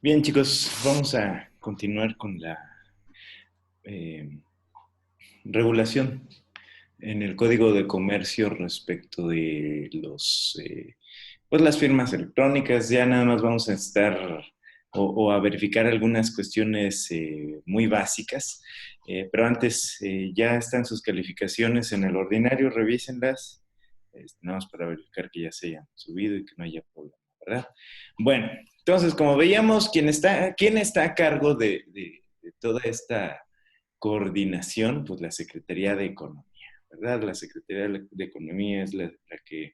Bien, chicos, vamos a continuar con la eh, regulación en el Código de Comercio respecto de pues las firmas electrónicas. Ya nada más vamos a estar o a verificar algunas cuestiones muy básicas. Pero antes, ya están sus calificaciones en el ordinario, revísenlas. Nada más para verificar que ya se hayan subido y que no haya problema, ¿verdad? Bueno, entonces, como veíamos, ¿quién está a cargo de toda esta coordinación? Pues la Secretaría de Economía, ¿verdad? La Secretaría de Economía es la que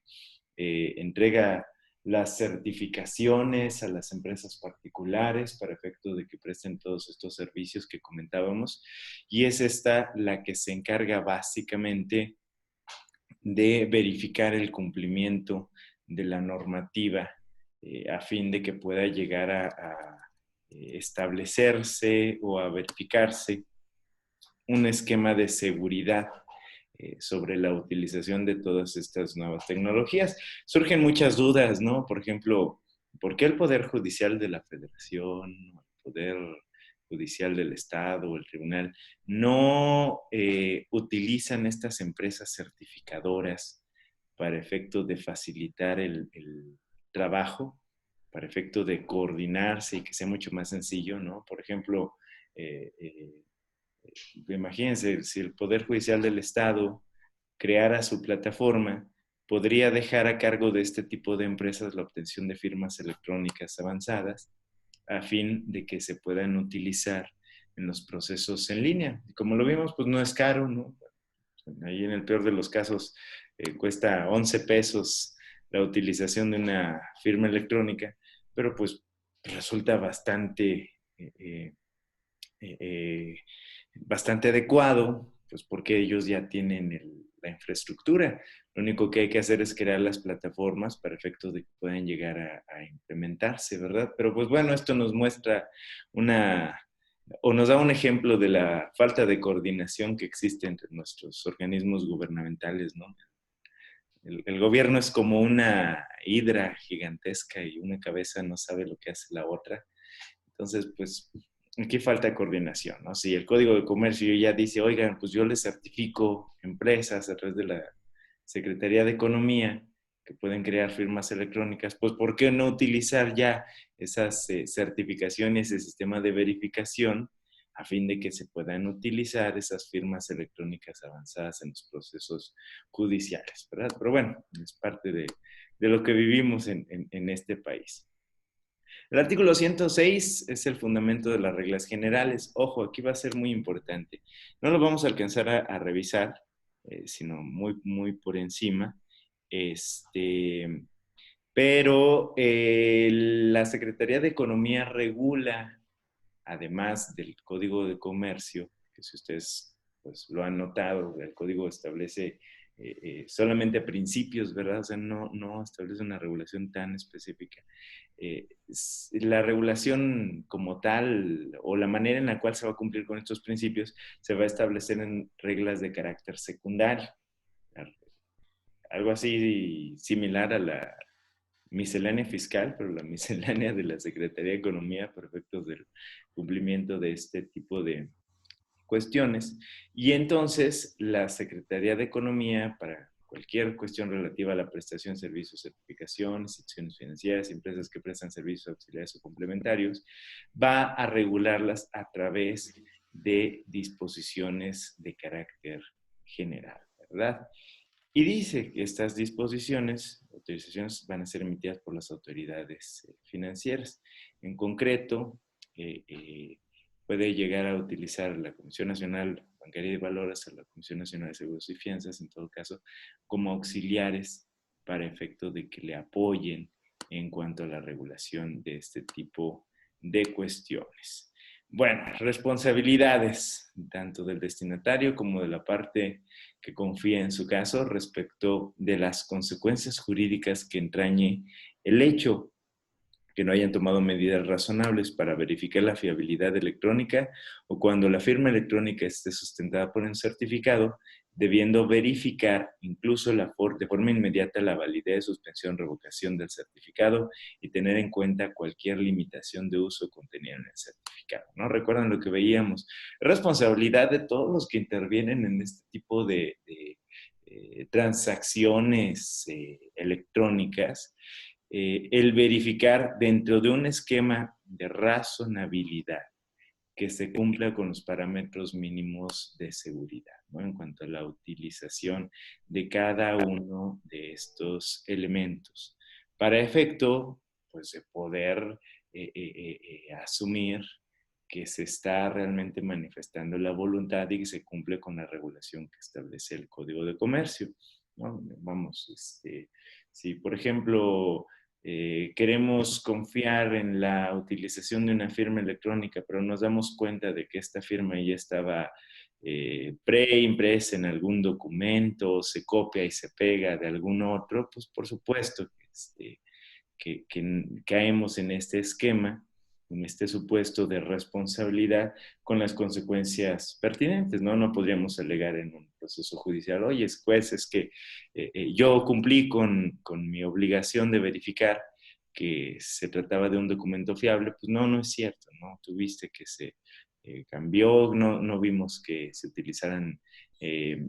entrega las certificaciones a las empresas particulares para efecto de que presten todos estos servicios que comentábamos, y es esta la que se encarga básicamente de verificar el cumplimiento de la normativa a fin de que pueda llegar a establecerse o a verificarse un esquema de seguridad sobre la utilización de todas estas nuevas tecnologías. Surgen muchas dudas, ¿no? Por ejemplo, ¿por qué el Poder Judicial de la Federación, el Poder Judicial del Estado o el Tribunal no utilizan estas empresas certificadoras para efecto de facilitar el trabajo, para efecto de coordinarse y que sea mucho más sencillo, ¿no? Por ejemplo, eh, eh, imagínense, si el Poder Judicial del Estado creara su plataforma, podría dejar a cargo de este tipo de empresas la obtención de firmas electrónicas avanzadas a fin de que se puedan utilizar en los procesos en línea. Y como lo vimos, pues no es caro, ¿no? Ahí en el peor de los casos cuesta 11 pesos la utilización de una firma electrónica, pero pues resulta eh, eh, bastante adecuado, pues porque ellos ya tienen la infraestructura. Lo único que hay que hacer es crear las plataformas para efectos de que puedan llegar a implementarse, ¿verdad? Pero pues bueno, esto nos muestra una, o nos da un ejemplo de la falta de coordinación que existe entre nuestros organismos gubernamentales, ¿no? El gobierno es como una hidra gigantesca y una cabeza no sabe lo que hace la otra. Entonces, pues aquí falta coordinación, ¿no? Si el Código de Comercio ya dice, oigan, pues yo les certifico empresas a través de la Secretaría de Economía que pueden crear firmas electrónicas, pues ¿por qué no utilizar ya esas certificaciones, ese sistema de verificación, a fin de que se puedan utilizar esas firmas electrónicas avanzadas en los procesos judiciales, ¿verdad? Pero bueno, es parte de lo que vivimos en este país. El artículo 106 es el fundamento de las reglas generales. Ojo, aquí va a ser muy importante. No lo vamos a alcanzar a revisar, sino muy, muy por encima. Este, pero la Secretaría de Economía regula, además del Código de Comercio, que si ustedes pues, lo han notado, el código establece solamente principios, ¿verdad? O sea, no establece una regulación tan específica. La regulación como tal o la manera en la cual se va a cumplir con estos principios se va a establecer en reglas de carácter secundario. Algo así similar a la miscelánea fiscal, pero la miscelánea de la Secretaría de Economía para efectos del cumplimiento de este tipo de cuestiones. Y entonces la Secretaría de Economía, para cualquier cuestión relativa a la prestación de servicios, certificaciones, instituciones financieras, empresas que prestan servicios auxiliares o complementarios, va a regularlas a través de disposiciones de carácter general, ¿verdad? Y dice que estas disposiciones, autorizaciones, van a ser emitidas por las autoridades financieras. En concreto, puede llegar a utilizar la Comisión Nacional Bancaria y de Valores o la Comisión Nacional de Seguros y Fianzas, en todo caso, como auxiliares para efecto de que le apoyen en cuanto a la regulación de este tipo de cuestiones. Bueno, responsabilidades tanto del destinatario como de la parte que confía en su caso respecto de las consecuencias jurídicas que entrañe el hecho que no hayan tomado medidas razonables para verificar la fiabilidad electrónica o cuando la firma electrónica esté sustentada por un certificado debiendo verificar incluso de forma inmediata la validez, suspensión, revocación del certificado y tener en cuenta cualquier limitación de uso contenida en el certificado, ¿no? Recuerdan lo que veíamos. Responsabilidad de todos los que intervienen en este tipo de transacciones electrónicas, el verificar dentro de un esquema de razonabilidad que se cumpla con los parámetros mínimos de seguridad, ¿no? En cuanto a la utilización de cada uno de estos elementos. Para efecto, pues, de poder asumir que se está realmente manifestando la voluntad y que se cumple con la regulación que establece el Código de Comercio, ¿no? Vamos, si por ejemplo queremos confiar en la utilización de una firma electrónica, pero nos damos cuenta de que esta firma ya estaba preimpresa en algún documento, se copia y se pega de algún otro, pues por supuesto que caemos en este esquema, en este supuesto de responsabilidad con las consecuencias pertinentes, ¿no? No podríamos alegar en un proceso judicial, oye, juez, es que yo cumplí con mi obligación de verificar que se trataba de un documento fiable. Pues no, no es cierto, ¿no? Tuviste que se cambió, no vimos que se utilizaran eh,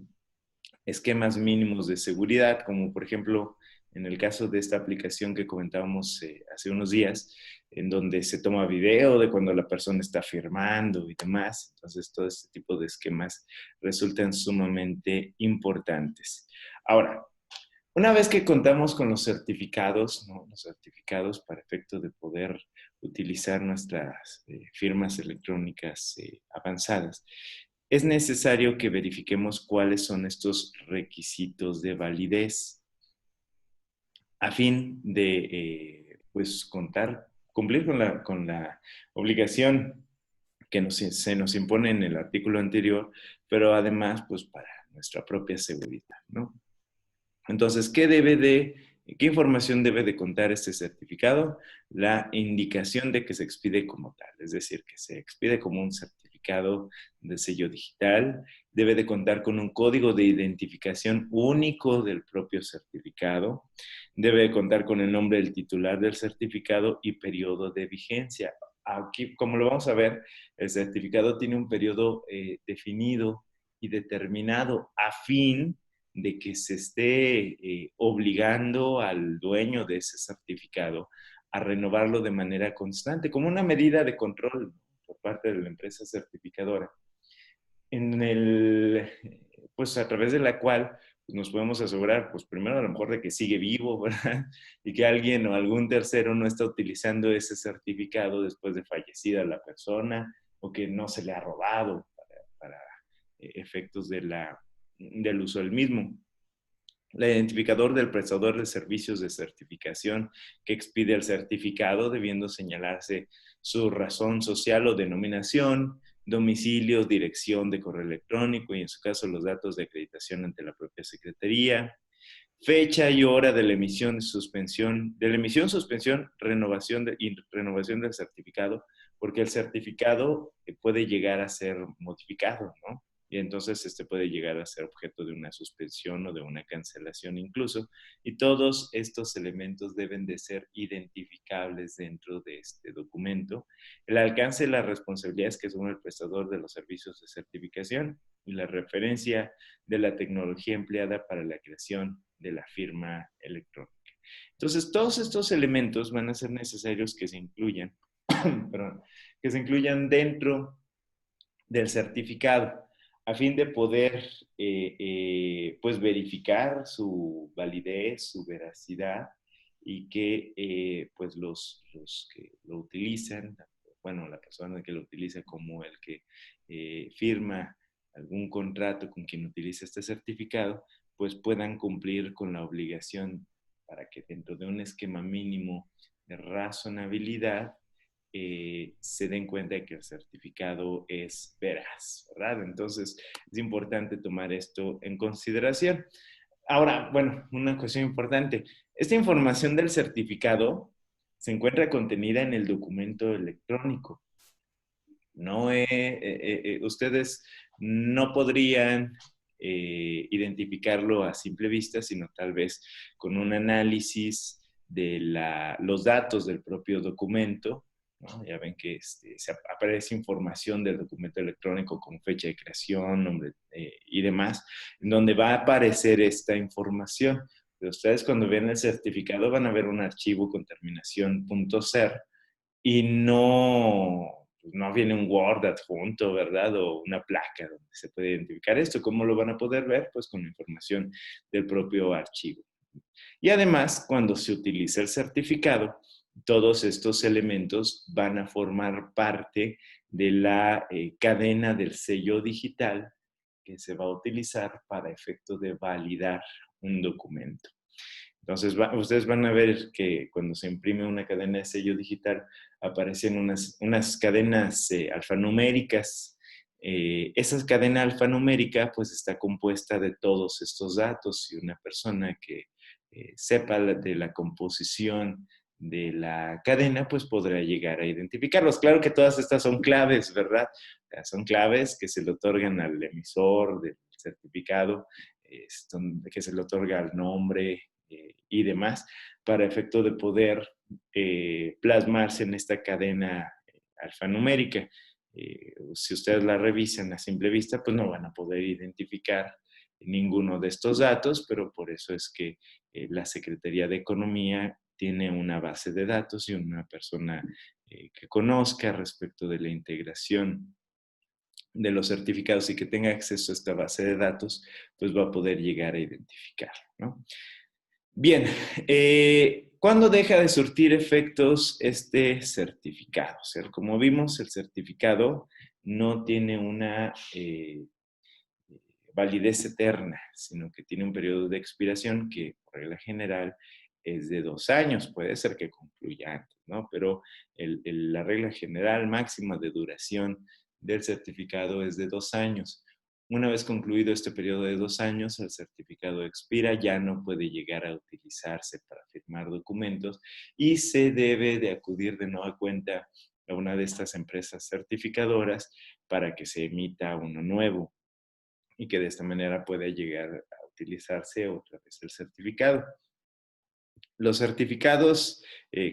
esquemas mínimos de seguridad, como por ejemplo en el caso de esta aplicación que comentábamos hace unos días, en donde se toma video de cuando la persona está firmando y demás. Entonces, todo este tipo de esquemas resultan sumamente importantes. Ahora, una vez que contamos con los certificados, ¿no? Los certificados para efecto de poder utilizar nuestras firmas electrónicas avanzadas, es necesario que verifiquemos cuáles son estos requisitos de validez a fin de pues cumplir con la obligación que se nos impone en el artículo anterior, pero además pues para nuestra propia seguridad, ¿no? Entonces, ¿qué información debe de contar este certificado? La indicación de que se expide como tal, es decir, que se expide como un certificado de sello digital, debe de contar con un código de identificación único del propio certificado, debe de contar con el nombre del titular del certificado y periodo de vigencia. Aquí, como lo vamos a ver, el certificado tiene un periodo definido y determinado a fin de que se esté obligando al dueño de ese certificado a renovarlo de manera constante, como una medida de control por parte de la empresa certificadora, pues a través de la cual pues, nos podemos asegurar, pues primero a lo mejor de que sigue vivo, ¿verdad? Y que alguien o algún tercero no está utilizando ese certificado después de fallecida la persona o que no se le ha robado para efectos del uso del mismo. El identificador del prestador de servicios de certificación que expide el certificado, debiendo señalarse su razón social o denominación, domicilio, dirección de correo electrónico y en su caso los datos de acreditación ante la propia Secretaría, fecha y hora de la emisión, suspensión, y renovación del certificado, porque el certificado puede llegar a ser modificado, ¿no? Y entonces este puede llegar a ser objeto de una suspensión o de una cancelación incluso. Y todos estos elementos deben de ser identificables dentro de este documento. El alcance de las responsabilidades que asume el prestador de los servicios de certificación y la referencia de la tecnología empleada para la creación de la firma electrónica. Entonces, todos estos elementos van a ser necesarios que se incluyan, perdón, que se incluyan dentro del certificado a fin de poder pues verificar su validez, su veracidad y que pues los que lo utilizan, bueno, la persona que lo utiliza como el que firma algún contrato con quien utiliza este certificado, pues puedan cumplir con la obligación para que dentro de un esquema mínimo de razonabilidad se den cuenta de que el certificado es veraz, ¿verdad? Entonces, es importante tomar esto en consideración. Ahora, bueno, una cuestión importante. Esta información del certificado se encuentra contenida en el documento electrónico. No, ustedes no podrían identificarlo a simple vista, sino tal vez con un análisis de los datos del propio documento, ¿no? Ya ven que aparece información del documento electrónico con fecha de creación, nombre y demás, en donde va a aparecer esta información. Pero ustedes cuando ven el certificado van a ver un archivo con terminación .cer y no viene un Word adjunto, ¿verdad? O una placa donde se puede identificar esto. ¿Cómo lo van a poder ver? Pues con la información del propio archivo. Y además, cuando se utiliza el certificado, todos estos elementos van a formar parte de la cadena del sello digital que se va a utilizar para efecto de validar un documento. Entonces, ustedes van a ver que cuando se imprime una cadena de sello digital, aparecen unas cadenas alfanuméricas. Esa cadena alfanumérica pues está compuesta de todos estos datos y una persona que sepa de la composición de la cadena, pues podrá llegar a identificarlos. Claro que todas estas son claves, ¿verdad? Son claves que se le otorgan al emisor del certificado, que se le otorga al nombre, y demás, para efecto de poder plasmarse en esta cadena alfanumérica. Si ustedes la revisan a simple vista, pues no van a poder identificar ninguno de estos datos, pero por eso es que la Secretaría de Economía tiene una base de datos y una persona que conozca respecto de la integración de los certificados y que tenga acceso a esta base de datos, pues va a poder llegar a identificar, ¿no? Bien, ¿cuándo deja de surtir efectos este certificado? O sea, como vimos, el certificado no tiene una validez eterna, sino que tiene un periodo de expiración que, por regla general, es de 2 años. Puede ser que concluya antes, ¿no? Pero la regla general máxima de duración del certificado es de 2 años. Una vez concluido este periodo de 2 años, el certificado expira, ya no puede llegar a utilizarse para firmar documentos y se debe de acudir de nueva cuenta a una de estas empresas certificadoras para que se emita uno nuevo y que de esta manera pueda llegar a utilizarse otra vez el certificado. Los certificados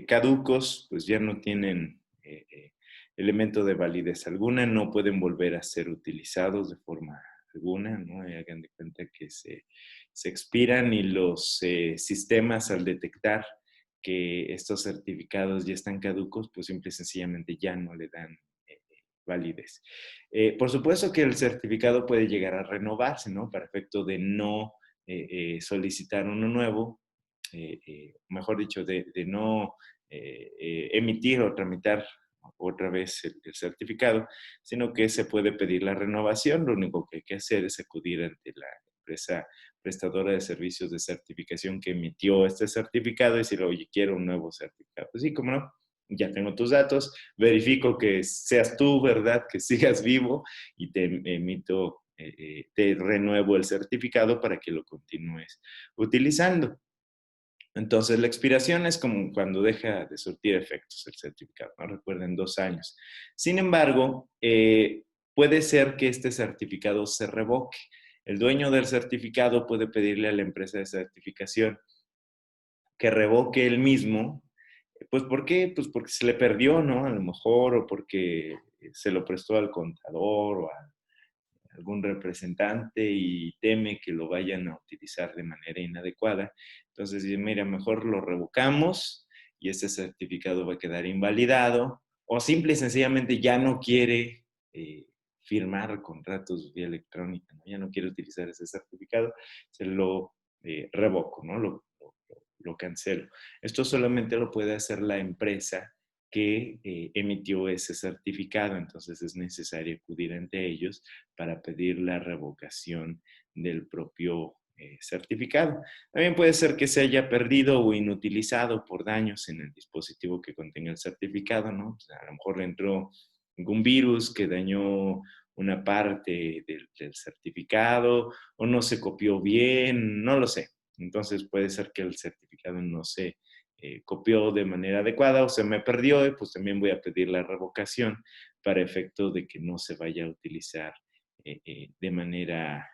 caducos pues ya no tienen elemento de validez alguna, no pueden volver a ser utilizados de forma alguna, ¿no? Hagan de cuenta que se expiran y los sistemas al detectar que estos certificados ya están caducos, pues simple y sencillamente ya no le dan validez. Por supuesto que el certificado puede llegar a renovarse, ¿no? Para efecto de no solicitar uno nuevo, mejor dicho, de no emitir o tramitar otra vez el certificado, sino que se puede pedir la renovación. Lo único que hay que hacer es acudir ante la empresa prestadora de servicios de certificación que emitió este certificado y decir, oye, quiero un nuevo certificado. Pues sí, cómo no, ya tengo tus datos, verifico que seas tú, ¿verdad? Que sigas vivo y te emito, te renuevo el certificado para que lo continúes utilizando. Entonces, la expiración es como cuando deja de surtir efectos el certificado, ¿no? Recuerden, 2 años. Sin embargo, puede ser que este certificado se revoque. El dueño del certificado puede pedirle a la empresa de certificación que revoque él mismo. Pues, ¿por qué? Pues porque se le perdió, ¿no? A lo mejor, o porque se lo prestó al contador o a algún representante y teme que lo vayan a utilizar de manera inadecuada. Entonces, mira, mejor lo revocamos y este certificado va a quedar invalidado, o simple y sencillamente ya no quiere firmar contratos vía electrónica, ¿no? Ya no quiere utilizar ese certificado, se lo revoco, ¿no? Lo cancelo. Esto solamente lo puede hacer la empresa que emitió ese certificado, entonces es necesario acudir ante ellos para pedir la revocación del propio certificado. También puede ser que se haya perdido o inutilizado por daños en el dispositivo que contenga el certificado, ¿no? O sea, a lo mejor le entró algún virus que dañó una parte del certificado o no se copió bien, no lo sé. Entonces puede ser que el certificado no se copió de manera adecuada o se me perdió y pues también voy a pedir la revocación para efecto de que no se vaya a utilizar de manera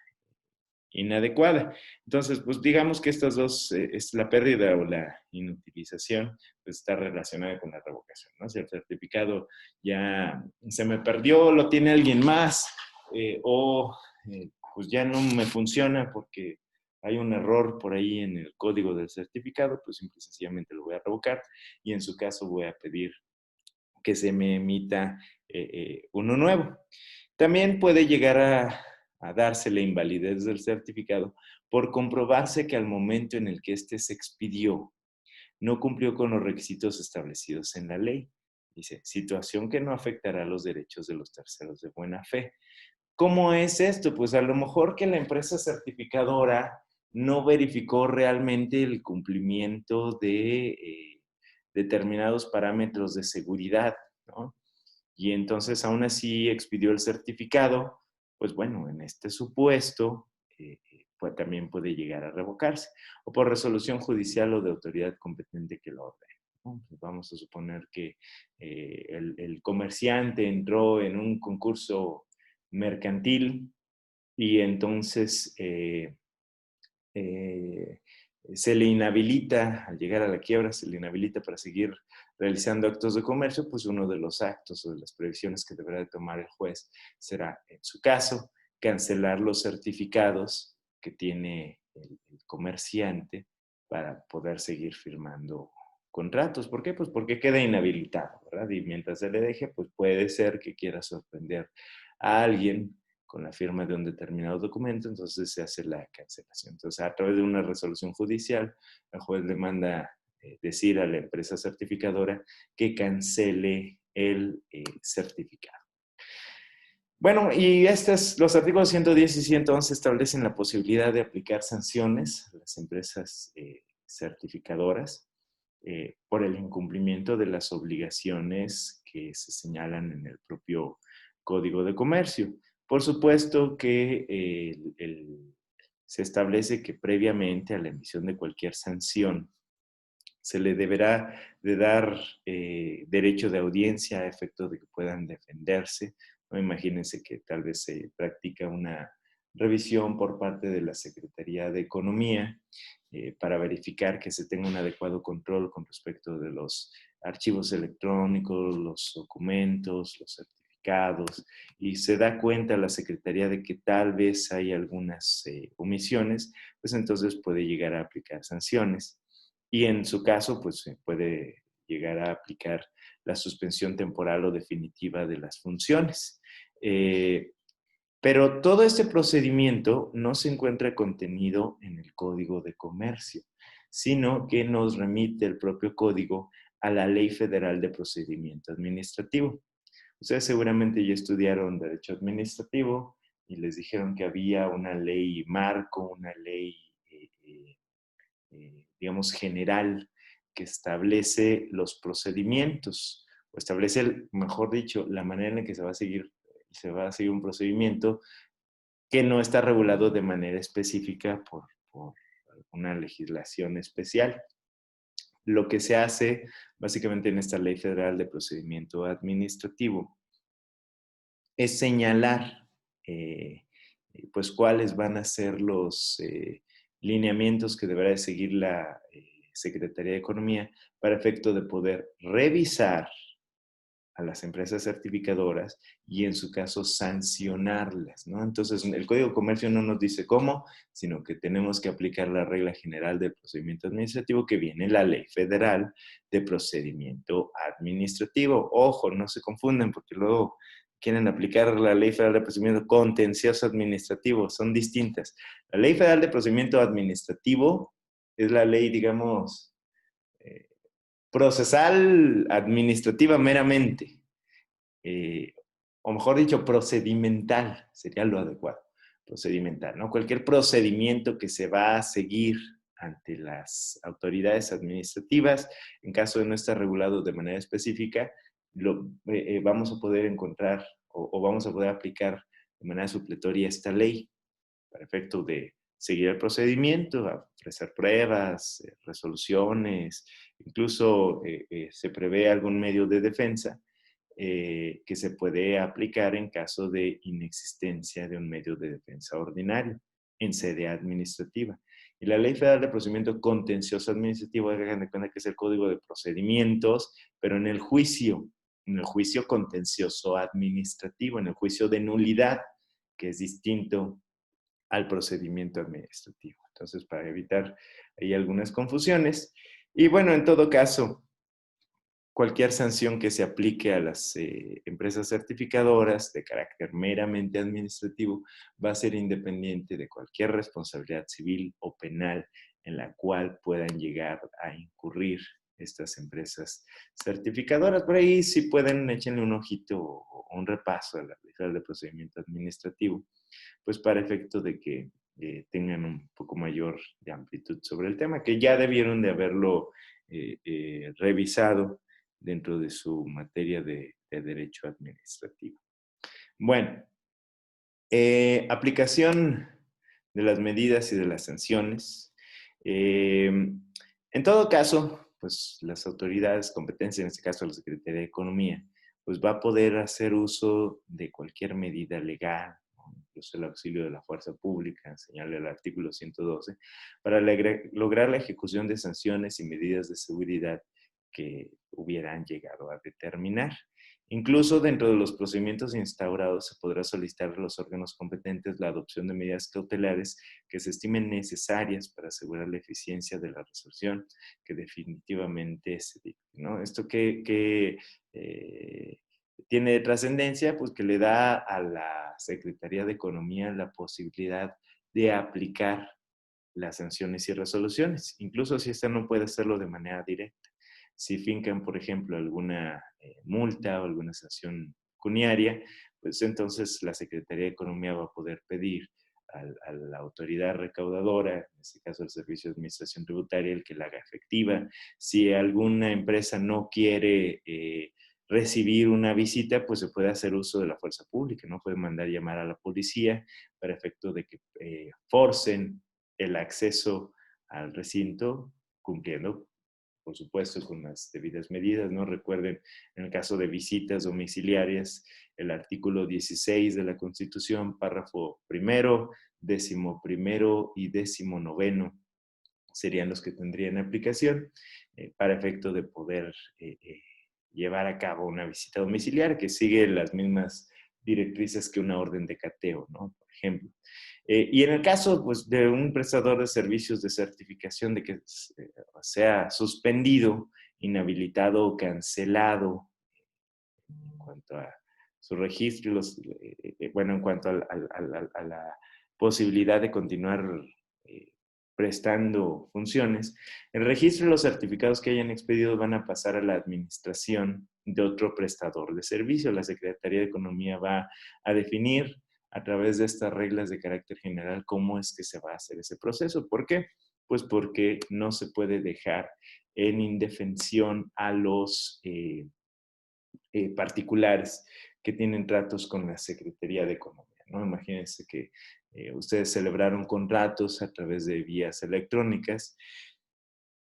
inadecuada. Entonces, pues digamos que estas dos, es la pérdida o la inutilización, pues está relacionada con la revocación, ¿no? Si el certificado ya se me perdió, lo tiene alguien más, pues ya no me funciona porque hay un error por ahí en el código del certificado, pues simple y sencillamente lo voy a revocar y en su caso voy a pedir que se me emita uno nuevo. También puede llegar a darse la invalidez del certificado por comprobarse que al momento en el que éste se expidió no cumplió con los requisitos establecidos en la ley. Dice, situación que no afectará los derechos de los terceros de buena fe. ¿Cómo es esto? Pues a lo mejor que la empresa certificadora no verificó realmente el cumplimiento de determinados parámetros de seguridad, ¿no? Y entonces aún así expidió el certificado, pues bueno, en este supuesto, pues también puede llegar a revocarse, o por resolución judicial o de autoridad competente que lo ordene, ¿no? Pues vamos a suponer que el comerciante entró en un concurso mercantil y entonces eh, se le inhabilita, al llegar a la quiebra, se le inhabilita para seguir realizando actos de comercio, pues uno de los actos o de las previsiones que deberá de tomar el juez será, en su caso, cancelar los certificados que tiene el comerciante para poder seguir firmando contratos. ¿Por qué? Pues porque queda inhabilitado, ¿verdad? Y mientras se le deje, pues puede ser que quiera sorprender a alguien con la firma de un determinado documento, entonces se hace la cancelación. Entonces, a través de una resolución judicial, el juez le manda decir a la empresa certificadora que cancele el certificado. Bueno, y los artículos 110 y 111 establecen la posibilidad de aplicar sanciones a las empresas certificadoras por el incumplimiento de las obligaciones que se señalan en el propio Código de Comercio. Por supuesto que se establece que previamente a la emisión de cualquier sanción se le deberá de dar derecho de audiencia a efecto de que puedan defenderse, ¿no? Imagínense que tal vez se practica una revisión por parte de la Secretaría de Economía para verificar que se tenga un adecuado control con respecto de los archivos electrónicos, los documentos, los certificados, y se da cuenta la Secretaría de que tal vez hay algunas omisiones, pues entonces puede llegar a aplicar sanciones. Y en su caso, pues se puede llegar a aplicar la suspensión temporal o definitiva de las funciones. Pero todo este procedimiento no se encuentra contenido en el Código de Comercio, sino que nos remite el propio código a la Ley Federal de Procedimiento Administrativo. Ustedes seguramente ya estudiaron Derecho Administrativo y les dijeron que había una ley marco, una ley digamos, general que establece los procedimientos, o establece, mejor dicho, la manera en la que se va a seguir un procedimiento que no está regulado de manera específica por una legislación especial. Lo que se hace básicamente en esta Ley Federal de Procedimiento Administrativo es señalar pues cuáles van a ser los lineamientos que deberá de seguir la Secretaría de Economía para efecto de poder revisar a las empresas certificadoras y en su caso sancionarlas, ¿no? Entonces, el Código de Comercio no nos dice cómo, sino que tenemos que aplicar la regla general del procedimiento administrativo que viene en la Ley Federal de Procedimiento Administrativo. Ojo, no se confunden porque luego quieren aplicar la Ley Federal de Procedimiento Contencioso Administrativo, son distintas. La Ley Federal de Procedimiento Administrativo es la ley, digamos, eh, procesal administrativa meramente, eh, o mejor dicho, procedimental, sería lo adecuado, procedimental, ¿no? Cualquier procedimiento que se va a seguir ante las autoridades administrativas, en caso de no estar regulado de manera específica, vamos a poder encontrar o vamos a poder aplicar de manera supletoria esta ley para efecto de seguir el procedimiento, ofrecer pruebas, resoluciones, incluso se prevé algún medio de defensa que se puede aplicar en caso de inexistencia de un medio de defensa ordinario. en sede administrativa. Y la Ley Federal de Procedimiento Contencioso Administrativo, hagan de cuenta que es el Código de Procedimientos, pero en el juicio contencioso administrativo, en el juicio de nulidad, que es distinto al procedimiento administrativo. Entonces, para evitar ahí algunas confusiones. Y bueno, en todo caso, cualquier sanción que se aplique a las empresas certificadoras de carácter meramente administrativo va a ser independiente de cualquier responsabilidad civil o penal en la cual puedan llegar a incurrir estas empresas certificadoras. Por ahí si pueden, échenle un ojito o un repaso a la Ley Federal de Procedimiento Administrativo, pues para efecto de que tengan un poco mayor de amplitud sobre el tema, que ya debieron de haberlo revisado dentro de su materia de derecho administrativo. Bueno, aplicación de las medidas y de las sanciones. En todo caso, pues las autoridades competentes, en este caso la Secretaría de Economía, pues va a poder hacer uso de cualquier medida legal, incluso el auxilio de la fuerza pública, señala el artículo 112, para lograr la ejecución de sanciones y medidas de seguridad que hubieran llegado a determinar. Incluso dentro de los procedimientos instaurados se podrá solicitar a los órganos competentes la adopción de medidas cautelares que se estimen necesarias para asegurar la eficiencia de la resolución que definitivamente se dicte, ¿no? Esto que tiene de trascendencia, pues que le da a la Secretaría de Economía la posibilidad de aplicar las sanciones y resoluciones, incluso si esta no puede hacerlo de manera directa. Si fincan, por ejemplo, alguna multa o alguna sanción cuniaria, pues entonces la Secretaría de Economía va a poder pedir a la autoridad recaudadora, en este caso el Servicio de Administración Tributaria, el que la haga efectiva. Si alguna empresa no quiere recibir una visita, pues se puede hacer uso de la fuerza pública, ¿no? Puede mandar llamar a la policía para efecto de que forcen el acceso al recinto, cumpliendo, por supuesto, con las debidas medidas, ¿no? Recuerden, en el caso de visitas domiciliarias, el artículo 16 de la Constitución, párrafo primero, 11º y 19º serían los que tendrían aplicación para efecto de poder llevar a cabo una visita domiciliaria que sigue las mismas directrices que una orden de cateo, ¿no? Por ejemplo. Y en el caso, pues, de un prestador de servicios de certificación de que sea suspendido, inhabilitado o cancelado en cuanto a su registro, bueno, en cuanto a la posibilidad de continuar prestando funciones, el registro y los certificados que hayan expedido van a pasar a la administración de otro prestador de servicio. La Secretaría de Economía va a definir a través de estas reglas de carácter general cómo es que se va a hacer ese proceso. ¿Por qué? Pues porque no se puede dejar en indefensión a los particulares que tienen tratos con la Secretaría de Economía, ¿no? Imagínense que ustedes celebraron contratos a través de vías electrónicas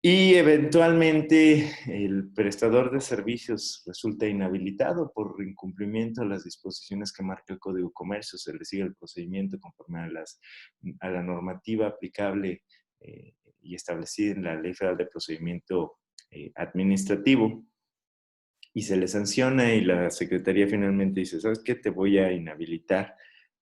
y eventualmente el prestador de servicios resulta inhabilitado por incumplimiento de las disposiciones que marca el Código de Comercio. Se le sigue el procedimiento conforme a la normativa aplicable y establecida en la Ley Federal de Procedimiento Administrativo, y se le sanciona y la Secretaría finalmente dice, ¿sabes qué? Te voy a inhabilitar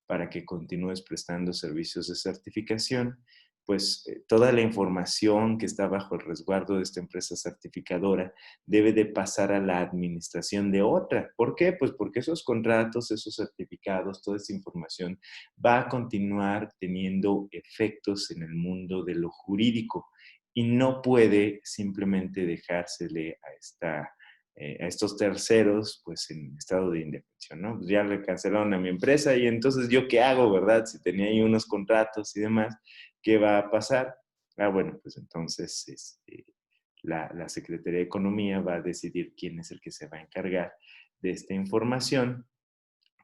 para que continúes prestando servicios de certificación. Pues toda la información que está bajo el resguardo de esta empresa certificadora debe de pasar a la administración de otra. ¿Por qué? Pues porque esos contratos, esos certificados, toda esa información va a continuar teniendo efectos en el mundo de lo jurídico y no puede simplemente dejársele a estos terceros, pues en estado de indefensión, ¿no? Pues ya le cancelaron a mi empresa y entonces yo qué hago, ¿verdad? Si tenía ahí unos contratos y demás, ¿qué va a pasar? Bueno, pues entonces la Secretaría de Economía va a decidir quién es el que se va a encargar de esta información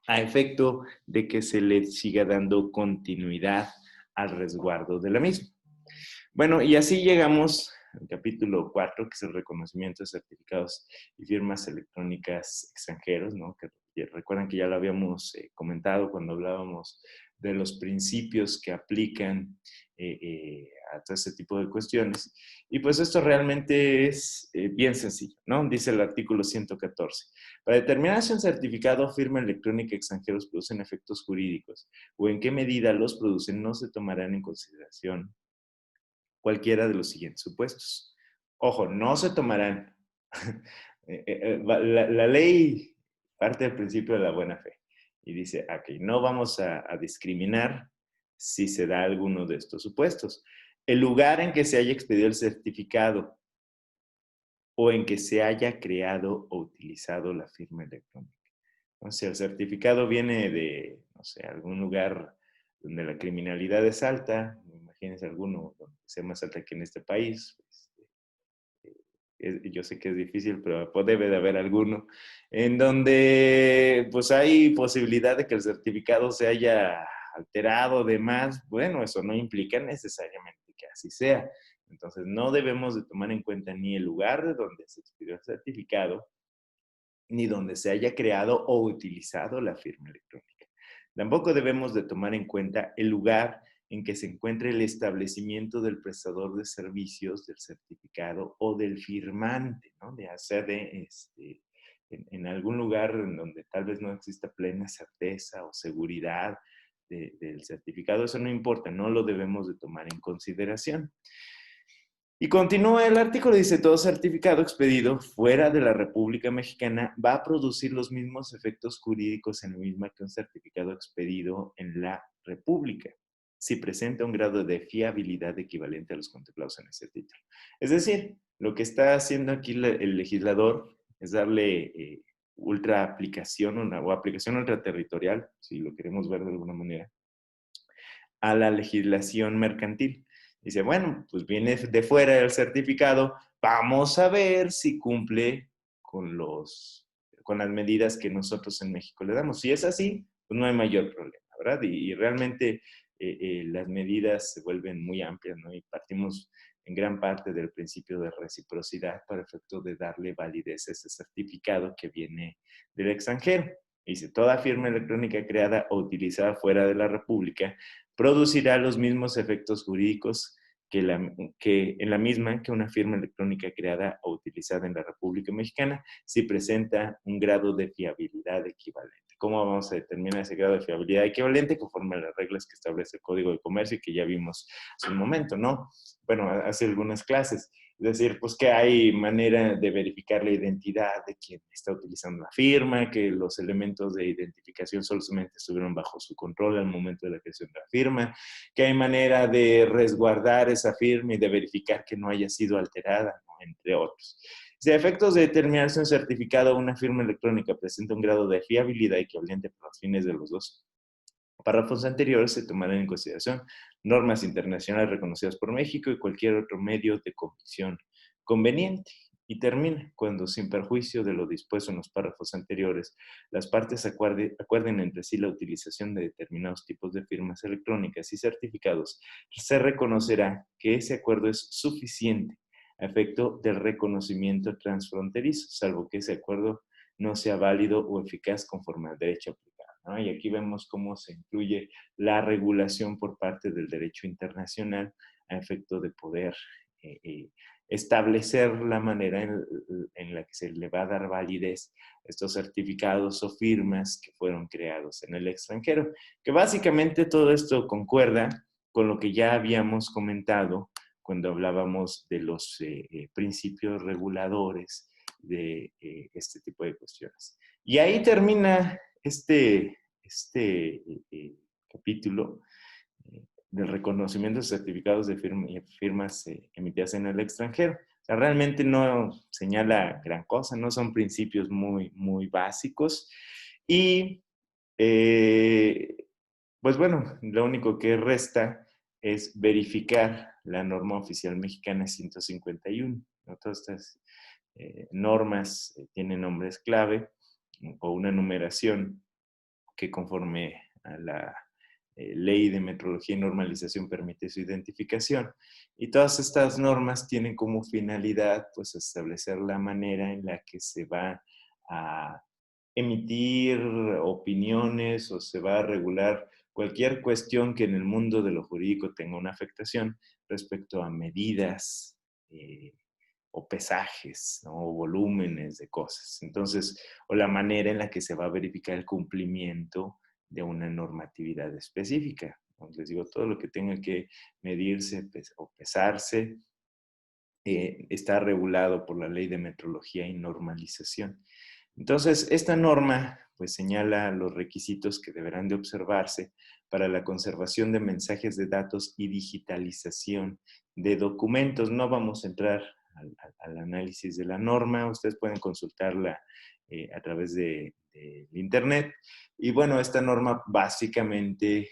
a efecto de que se le siga dando continuidad al resguardo de la misma. Bueno, y así llegamos al capítulo 4, que es el reconocimiento de certificados y firmas electrónicas extranjeros, ¿no? Que recuerdan que ya lo habíamos comentado cuando hablábamos de los principios que aplican a todo este tipo de cuestiones. Y pues esto realmente es bien sencillo, ¿no? Dice el artículo 114. Para determinar si un certificado o firma electrónica extranjeros producen efectos jurídicos o en qué medida los producen, no se tomarán en consideración cualquiera de los siguientes supuestos. Ojo, no se tomarán. La ley parte del principio de la buena fe y dice, ok, no vamos a discriminar si se da alguno de estos supuestos. El lugar en que se haya expedido el certificado o en que se haya creado o utilizado la firma electrónica. O sea, el certificado viene de, no sé, algún lugar donde la criminalidad es alta, imagínense alguno donde sea más alta que en este país. Yo sé que es difícil, pero debe de haber alguno, en donde pues hay posibilidad de que el certificado se haya alterado, demás. Bueno, eso no implica necesariamente que así sea. Entonces, no debemos de tomar en cuenta ni el lugar de donde se expidió el certificado, ni donde se haya creado o utilizado la firma electrónica. Tampoco debemos de tomar en cuenta el lugar en que se encuentre el establecimiento del prestador de servicios, del certificado o del firmante, ¿no? De hacer en algún lugar en donde tal vez no exista plena certeza o seguridad del certificado. Eso no importa, no lo debemos de tomar en consideración. Y continúa el artículo, dice, todo certificado expedido fuera de la República Mexicana va a producir los mismos efectos jurídicos en la misma que un certificado expedido en la República, si presenta un grado de fiabilidad equivalente a los contemplados en ese título. Es decir, lo que está haciendo aquí el legislador es darle ultra aplicación o aplicación ultraterritorial, si lo queremos ver de alguna manera, a la legislación mercantil. Dice, bueno, pues viene de fuera el certificado, vamos a ver si cumple con, con las medidas que nosotros en México le damos. Si es así, pues no hay mayor problema, ¿verdad? Y realmente las medidas se vuelven muy amplias, ¿no? Y partimos en gran parte del principio de reciprocidad para efecto de darle validez a ese certificado que viene del extranjero. Dice, toda firma electrónica creada o utilizada fuera de la República producirá los mismos efectos jurídicos que en la misma que una firma electrónica creada o utilizada en la República Mexicana si presenta un grado de fiabilidad equivalente. ¿Cómo vamos a determinar ese grado de fiabilidad equivalente? Conforme a las reglas que establece el Código de Comercio y que ya vimos hace un momento, ¿no? Bueno, hace algunas clases. Es decir, pues que hay manera de verificar la identidad de quien está utilizando la firma, que los elementos de identificación solamente estuvieron bajo su control al momento de la creación de la firma, que hay manera de resguardar esa firma y de verificar que no haya sido alterada, ¿no? Entre otros. Si a efectos de determinarse un certificado o una firma electrónica presenta un grado de fiabilidad equivalente para los fines de los dos párrafos anteriores, se tomarán en consideración normas internacionales reconocidas por México y cualquier otro medio de convicción conveniente. Y termina cuando, sin perjuicio de lo dispuesto en los párrafos anteriores, las partes acuerden entre sí la utilización de determinados tipos de firmas electrónicas y certificados, se reconocerá que ese acuerdo es suficiente a efecto del reconocimiento transfronterizo, salvo que ese acuerdo no sea válido o eficaz conforme al derecho aplicado, ¿no? Y aquí vemos cómo se incluye la regulación por parte del derecho internacional a efecto de poder establecer la manera en la que se le va a dar validez a estos certificados o firmas que fueron creados en el extranjero. Que básicamente todo esto concuerda con lo que ya habíamos comentado cuando hablábamos de los principios reguladores de este tipo de cuestiones. Y ahí termina capítulo del reconocimiento de certificados de firmas emitidas en el extranjero. O sea, realmente no señala gran cosa, no son principios muy, muy básicos. Y pues bueno, lo único que resta es verificar la norma oficial mexicana 151. ¿No? Todas estas normas tienen nombres clave o una numeración que conforme a la ley de metrología y normalización permite su identificación. Y todas estas normas tienen como finalidad pues establecer la manera en la que se va a emitir opiniones o se va a regular cualquier cuestión que en el mundo de lo jurídico tenga una afectación respecto a medidas o pesajes, ¿no? O volúmenes de cosas. Entonces, o la manera en la que se va a verificar el cumplimiento de una normatividad específica. Les digo, todo lo que tenga que medirse o pesarse está regulado por la Ley de Metrología y Normalización. Entonces, esta norma pues señala los requisitos que deberán de observarse para la conservación de mensajes de datos y digitalización de documentos. No vamos a entrar al análisis de la norma, ustedes pueden consultarla a través de internet. Y bueno, esta norma básicamente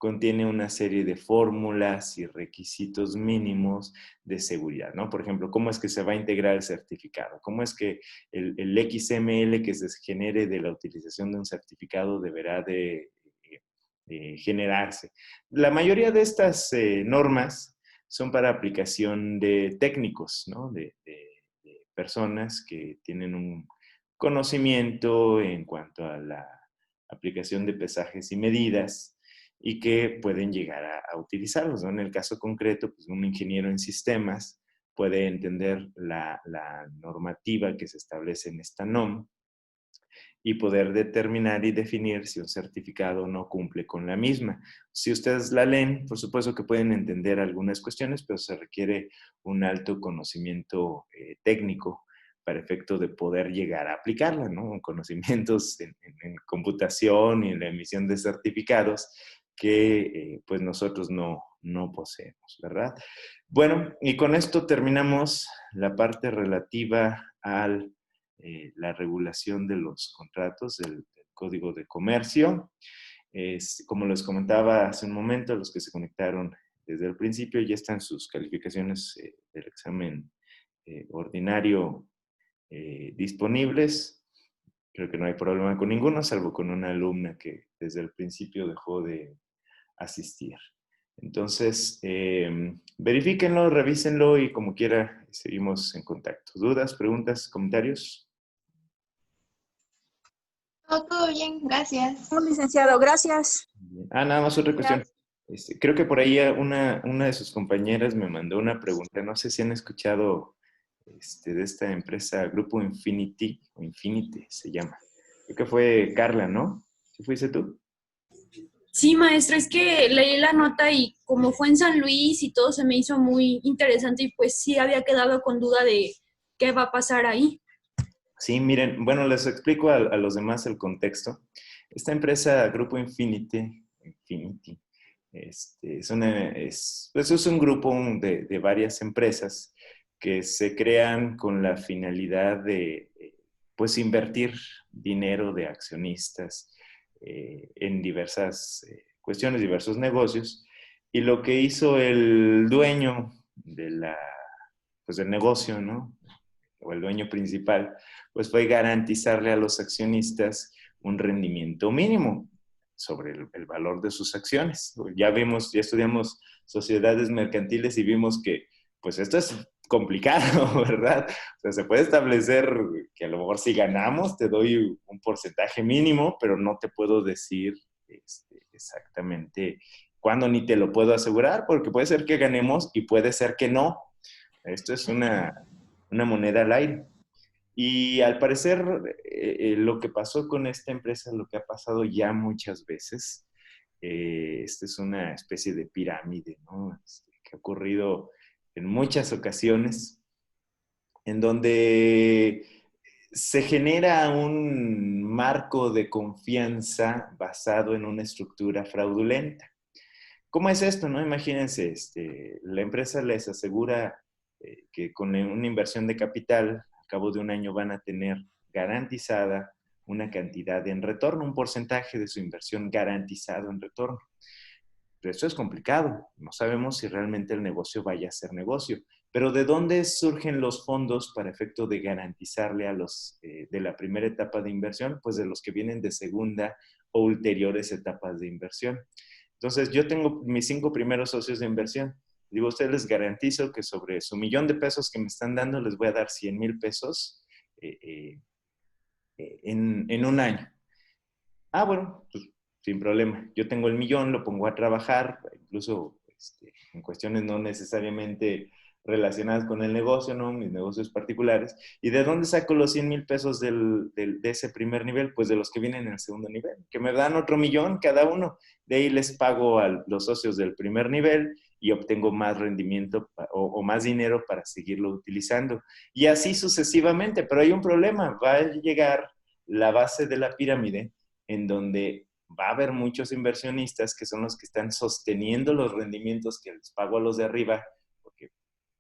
contiene una serie de fórmulas y requisitos mínimos de seguridad, ¿no? Por ejemplo, ¿cómo es que se va a integrar el certificado? ¿Cómo es que el XML que se genere de la utilización de un certificado deberá de generarse? La mayoría de estas normas son para aplicación de técnicos, ¿no? De personas que tienen un conocimiento en cuanto a la aplicación de pesajes y medidas y que pueden llegar a utilizarlos, ¿no? En el caso concreto, pues un ingeniero en sistemas puede entender la normativa que se establece en esta NOM y poder determinar y definir si un certificado no cumple con la misma. Si ustedes la leen, por supuesto que pueden entender algunas cuestiones, pero se requiere un alto conocimiento técnico para efecto de poder llegar a aplicarla, ¿no? Conocimientos en computación y en la emisión de certificados que pues nosotros no poseemos, ¿verdad? Bueno, y con esto terminamos la parte relativa al la regulación de los contratos del Código de Comercio. Como les comentaba hace un momento, los que se conectaron desde el principio ya están sus calificaciones del examen ordinario disponibles. Creo que no hay problema con ninguno, salvo con una alumna que desde el principio dejó de asistir. Entonces, verifíquenlo, revísenlo y como quiera, seguimos en contacto. ¿Dudas, preguntas, comentarios? Todo bien, gracias. Licenciado, gracias. Nada más otra cuestión. Gracias. Creo que por ahí una de sus compañeras me mandó una pregunta. No sé si han escuchado de esta empresa, Grupo Infinity, o Infinity se llama. Creo que fue Carla, ¿no? ¿Sí fuiste tú? Sí, maestro, es que leí la nota y como fue en San Luis y todo se me hizo muy interesante y pues sí había quedado con duda de qué va a pasar ahí. Sí, miren, bueno, les explico a los demás el contexto. Esta empresa, Grupo Infinity, pues es un grupo de varias empresas que se crean con la finalidad de, pues, invertir dinero de accionistas en diversas cuestiones, diversos negocios. Y lo que hizo el dueño pues, del negocio, ¿no? O el dueño principal, pues fue garantizarle a los accionistas un rendimiento mínimo sobre el valor de sus acciones. Ya vimos, ya estudiamos sociedades mercantiles y vimos que pues esto es complicado, ¿verdad? O sea, se puede establecer que a lo mejor si ganamos te doy un porcentaje mínimo, pero no te puedo decir exactamente cuándo ni te lo puedo asegurar, porque puede ser que ganemos y puede ser que no. Esto es una moneda al aire. Y al parecer, lo que pasó con esta empresa, lo que ha pasado ya muchas veces, esta es una especie de pirámide, ¿no? Que ha ocurrido en muchas ocasiones, en donde se genera un marco de confianza basado en una estructura fraudulenta. ¿Cómo es esto, no? Imagínense, la empresa les asegura que con una inversión de capital, al cabo de un año van a tener garantizada una cantidad en retorno, un porcentaje de su inversión garantizado en retorno. Pero eso es complicado. No sabemos si realmente el negocio vaya a ser negocio. Pero ¿de dónde surgen los fondos para efecto de garantizarle a los de la primera etapa de inversión? Pues de los que vienen de segunda o ulteriores etapas de inversión. Entonces, yo tengo mis 5 primeros socios de inversión. Digo, a ustedes les garantizo que sobre su $1,000,000 que me están dando, les voy a dar 100,000 pesos en un año. Bueno, pues sin problema. Yo tengo el millón, lo pongo a trabajar, incluso en cuestiones no necesariamente relacionadas con el negocio, ¿no? Mis negocios particulares. ¿Y de dónde saco los 100,000 pesos de ese primer nivel? Pues de los que vienen en el segundo nivel, que me dan otro millón cada uno. De ahí les pago a los socios del primer nivel y obtengo más rendimiento o más dinero para seguirlo utilizando. Y así sucesivamente, pero hay un problema, va a llegar la base de la pirámide en donde va a haber muchos inversionistas que son los que están sosteniendo los rendimientos que les pago a los de arriba.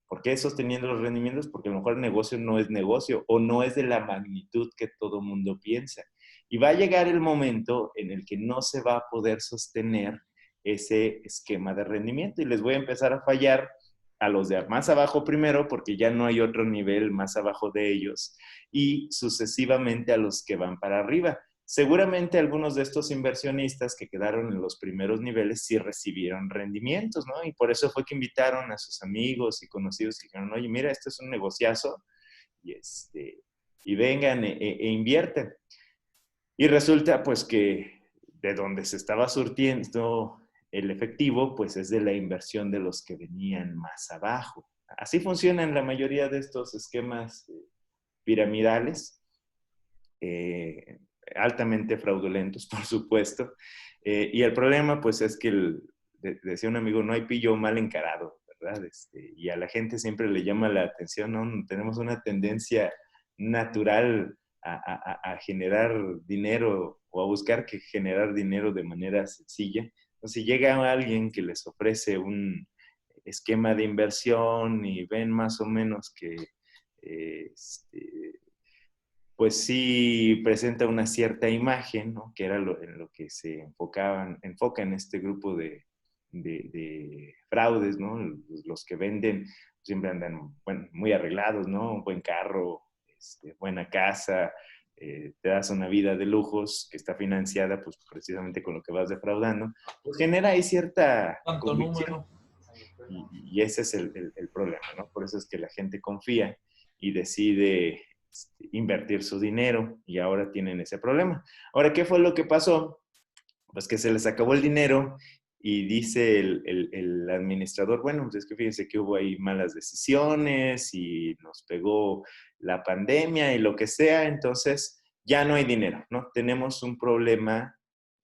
¿Por qué sosteniendo los rendimientos? Porque a lo mejor el negocio no es negocio o no es de la magnitud que todo mundo piensa. Y va a llegar el momento en el que no se va a poder sostener ese esquema de rendimiento y les voy a empezar a fallar a los de más abajo primero porque ya no hay otro nivel más abajo de ellos y sucesivamente a los que van para arriba. Seguramente algunos de estos inversionistas que quedaron en los primeros niveles sí recibieron rendimientos, ¿no? Y por eso fue que invitaron a sus amigos y conocidos y dijeron, oye, mira, esto es un negociazo y, y vengan e invierten. Y resulta pues que de donde se estaba surtiendo el efectivo, pues es de la inversión de los que venían más abajo. Así funcionan la mayoría de estos esquemas piramidales. Altamente fraudulentos, por supuesto. Y el problema, pues, es que, decía un amigo, no hay pillo mal encarado, ¿verdad? Y a la gente siempre le llama la atención, ¿no? Tenemos una tendencia natural a generar dinero o a buscar que generar dinero de manera sencilla. Entonces, si llega alguien que les ofrece un esquema de inversión y ven más o menos que pues sí presenta una cierta imagen, ¿no? Que era en lo que se enfocan este grupo de fraudes, ¿no? Los que venden siempre andan, bueno, muy arreglados, ¿no? Un buen carro, buena casa, te das una vida de lujos que está financiada pues precisamente con lo que vas defraudando, pues genera ahí cierta convicción. Y ese es el problema, ¿no? Por eso es que la gente confía y decide invertir su dinero y ahora tienen ese problema. Ahora, ¿qué fue lo que pasó? Pues que se les acabó el dinero y dice el administrador, bueno, pues es que fíjense que hubo ahí malas decisiones y nos pegó la pandemia y lo que sea, entonces ya no hay dinero, ¿no? Tenemos un problema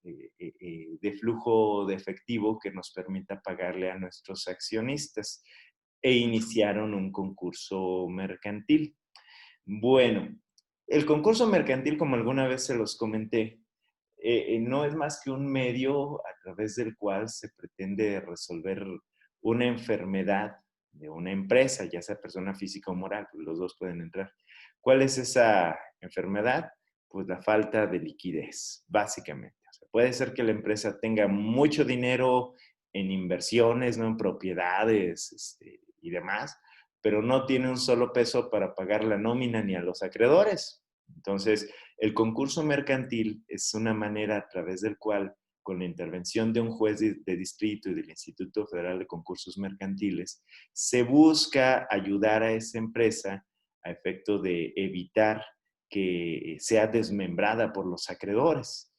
de flujo de efectivo que nos permita pagarle a nuestros accionistas e iniciaron un concurso mercantil. Bueno, el concurso mercantil, como alguna vez se los comenté, no es más que un medio a través del cual se pretende resolver una enfermedad de una empresa, ya sea persona física o moral, pues los dos pueden entrar. ¿Cuál es esa enfermedad? Pues la falta de liquidez, básicamente. O sea, puede ser que la empresa tenga mucho dinero en inversiones, ¿no? En propiedades y demás, pero no tiene un solo peso para pagar la nómina ni a los acreedores. Entonces, el concurso mercantil es una manera a través del cual, con la intervención de un juez de distrito y del Instituto Federal de Concursos Mercantiles, se busca ayudar a esa empresa a efecto de evitar que sea desmembrada por los acreedores.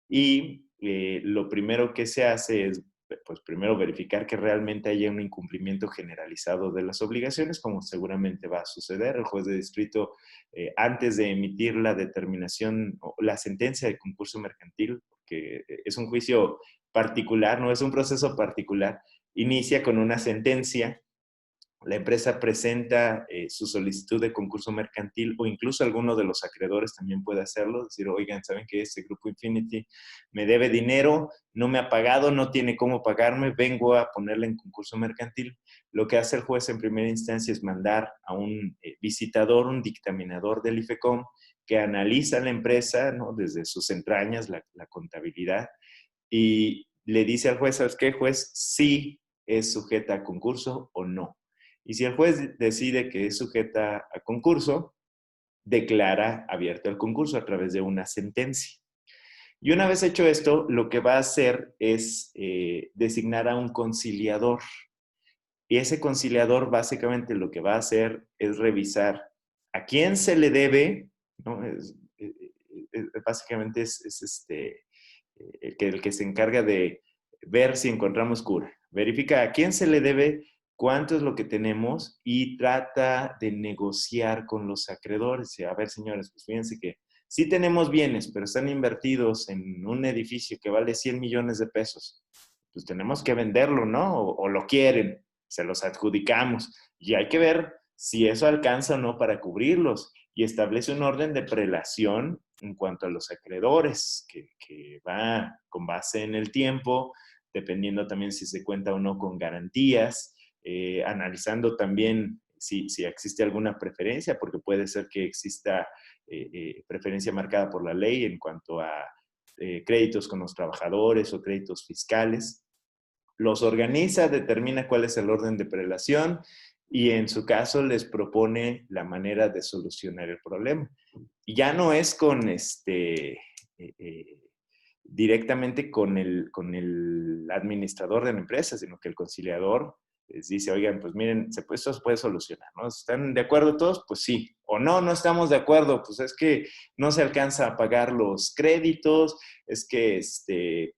Y lo primero que se hace es, pues primero verificar que realmente haya un incumplimiento generalizado de las obligaciones, como seguramente va a suceder. El juez de distrito, antes de emitir la determinación o la sentencia de concurso mercantil, que es un juicio particular, no es un proceso particular, inicia con una sentencia. La empresa presenta su solicitud de concurso mercantil o incluso alguno de los acreedores también puede hacerlo, decir, oigan, ¿saben que este Grupo Infinity me debe dinero, no me ha pagado, no tiene cómo pagarme, vengo a ponerle en concurso mercantil? Lo que hace el juez en primera instancia es mandar a un visitador, un dictaminador del IFECOM, que analiza la empresa, ¿no? Desde sus entrañas, la contabilidad, y le dice al juez, ¿sabes qué, juez? Sí es sujeta a concurso o no. Y si el juez decide que es sujeta a concurso, declara abierto el concurso a través de una sentencia. Y una vez hecho esto, lo que va a hacer es designar a un conciliador. Y ese conciliador básicamente lo que va a hacer es revisar a quién se le debe, ¿no? Básicamente es el que se encarga de ver si encontramos cura. Verifica a quién se le debe, cuánto es lo que tenemos y trata de negociar con los acreedores. A ver, señores, pues fíjense que sí tenemos bienes, pero están invertidos en un edificio que vale 100 millones de pesos. Pues tenemos que venderlo, ¿no? O lo quieren, se los adjudicamos. Y hay que ver si eso alcanza o no para cubrirlos. Y establece un orden de prelación en cuanto a los acreedores, que va con base en el tiempo, dependiendo también si se cuenta o no con garantías, analizando también si existe alguna preferencia, porque puede ser que exista preferencia marcada por la ley en cuanto a créditos con los trabajadores o créditos fiscales. Los organiza, determina cuál es el orden de prelación y en su caso les propone la manera de solucionar el problema. Y ya no es con directamente con el administrador de la empresa, sino que el conciliador les dice, oigan, pues miren, esto se puede solucionar, ¿no? ¿Están de acuerdo todos? Pues sí. O no, no estamos de acuerdo, pues es que no se alcanza a pagar los créditos, es que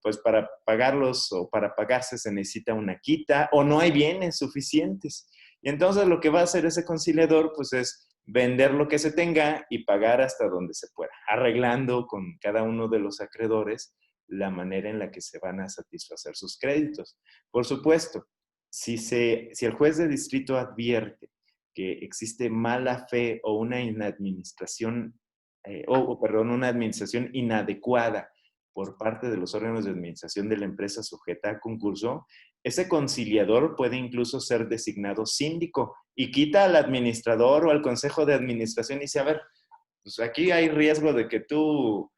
pues para pagarlos o para pagarse se necesita una quita, o no hay bienes suficientes. Y entonces lo que va a hacer ese conciliador, pues es vender lo que se tenga y pagar hasta donde se pueda, arreglando con cada uno de los acreedores la manera en la que se van a satisfacer sus créditos. Por supuesto, si el juez de distrito advierte que existe mala fe o una inadministración, una administración inadecuada por parte de los órganos de administración de la empresa sujeta a concurso, ese conciliador puede incluso ser designado síndico y quita al administrador o al consejo de administración y dice, a ver, pues aquí hay riesgo de que tú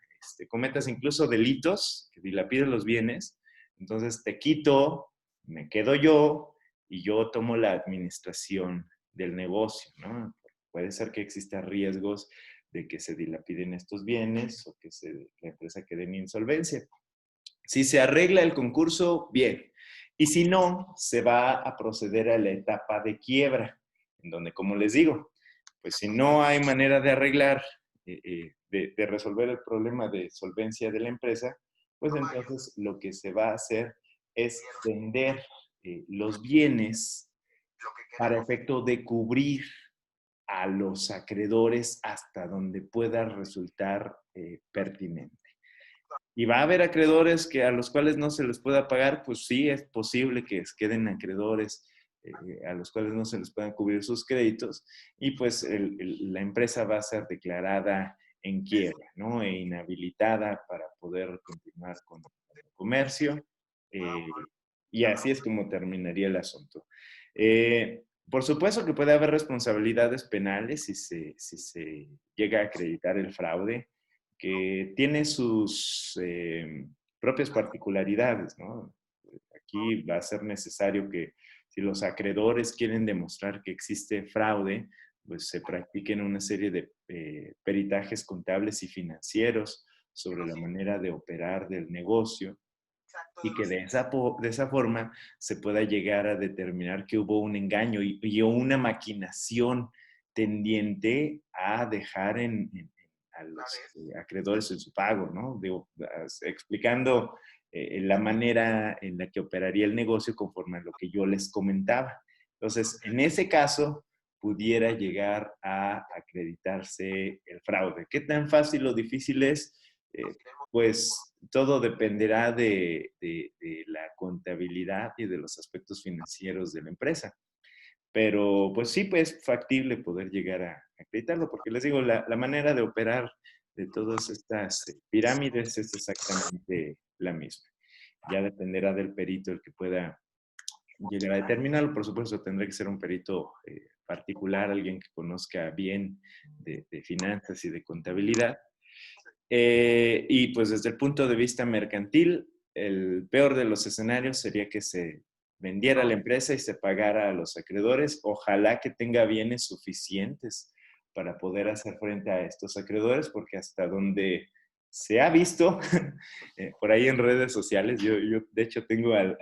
cometas incluso delitos, que dilapides los bienes, entonces te quito, me quedo yo y yo tomo la administración del negocio, ¿no? Puede ser que exista riesgos de que se dilapiden estos bienes o que la empresa quede en insolvencia. Si se arregla el concurso, bien. Y si no, se va a proceder a la etapa de quiebra, en donde, como les digo, pues si no hay manera de arreglar, de resolver el problema de solvencia de la empresa, pues entonces lo que se va a hacer es vender los bienes para efecto de cubrir a los acreedores hasta donde pueda resultar pertinente. ¿Y va a haber acreedores a los cuales no se les pueda pagar? Pues sí, es posible que queden acreedores a los cuales no se les puedan cubrir sus créditos y pues la empresa va a ser declarada en quiebra, ¿no? E inhabilitada para poder continuar con el comercio. Y así es como terminaría el asunto. Por supuesto que puede haber responsabilidades penales si se llega a acreditar el fraude, que tiene sus propias particularidades, ¿no? Aquí va a ser necesario que si los acreedores quieren demostrar que existe fraude, pues se practiquen una serie de peritajes contables y financieros sobre la manera de operar del negocio y que de esa forma se pueda llegar a determinar que hubo un engaño y una maquinación tendiente a dejar a los acreedores en su pago, ¿no? Digo, explicando la manera en la que operaría el negocio conforme a lo que yo les comentaba. Entonces, en ese caso, pudiera llegar a acreditarse el fraude. ¿Qué tan fácil o difícil es? Pues todo dependerá de la contabilidad y de los aspectos financieros de la empresa. Pero pues sí, pues factible poder llegar a acreditarlo, porque les digo, la manera de operar de todas estas pirámides es exactamente la misma. Ya dependerá del perito el que pueda llegar a determinarlo. Por supuesto, tendrá que ser un perito particular, alguien que conozca bien de finanzas y de contabilidad. Y pues desde el punto de vista mercantil, el peor de los escenarios sería que se vendiera la empresa y se pagara a los acreedores. Ojalá que tenga bienes suficientes para poder hacer frente a estos acreedores, porque hasta donde se ha visto, por ahí en redes sociales, yo de hecho tengo al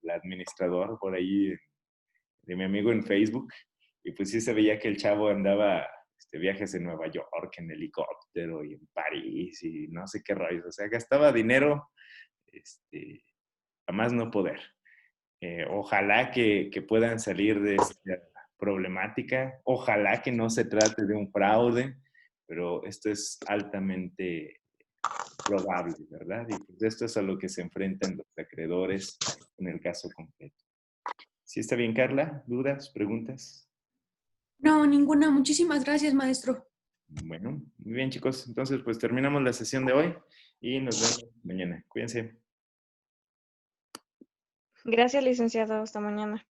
administrador por ahí de mi amigo en Facebook, y pues sí se veía que el chavo andaba viajes en Nueva York, en helicóptero y en París y no sé qué rayos. O sea, gastaba dinero a más no poder. Ojalá que puedan salir de esta problemática. Ojalá que no se trate de un fraude, pero esto es altamente probable, ¿verdad? Y pues esto es a lo que se enfrentan los acreedores en el caso concreto. ¿Sí está bien, Carla? ¿Dudas? ¿Preguntas? No, ninguna. Muchísimas gracias, maestro. Bueno, muy bien, chicos. Entonces, pues terminamos la sesión de hoy y nos vemos mañana. Cuídense. Gracias, licenciado. Hasta mañana.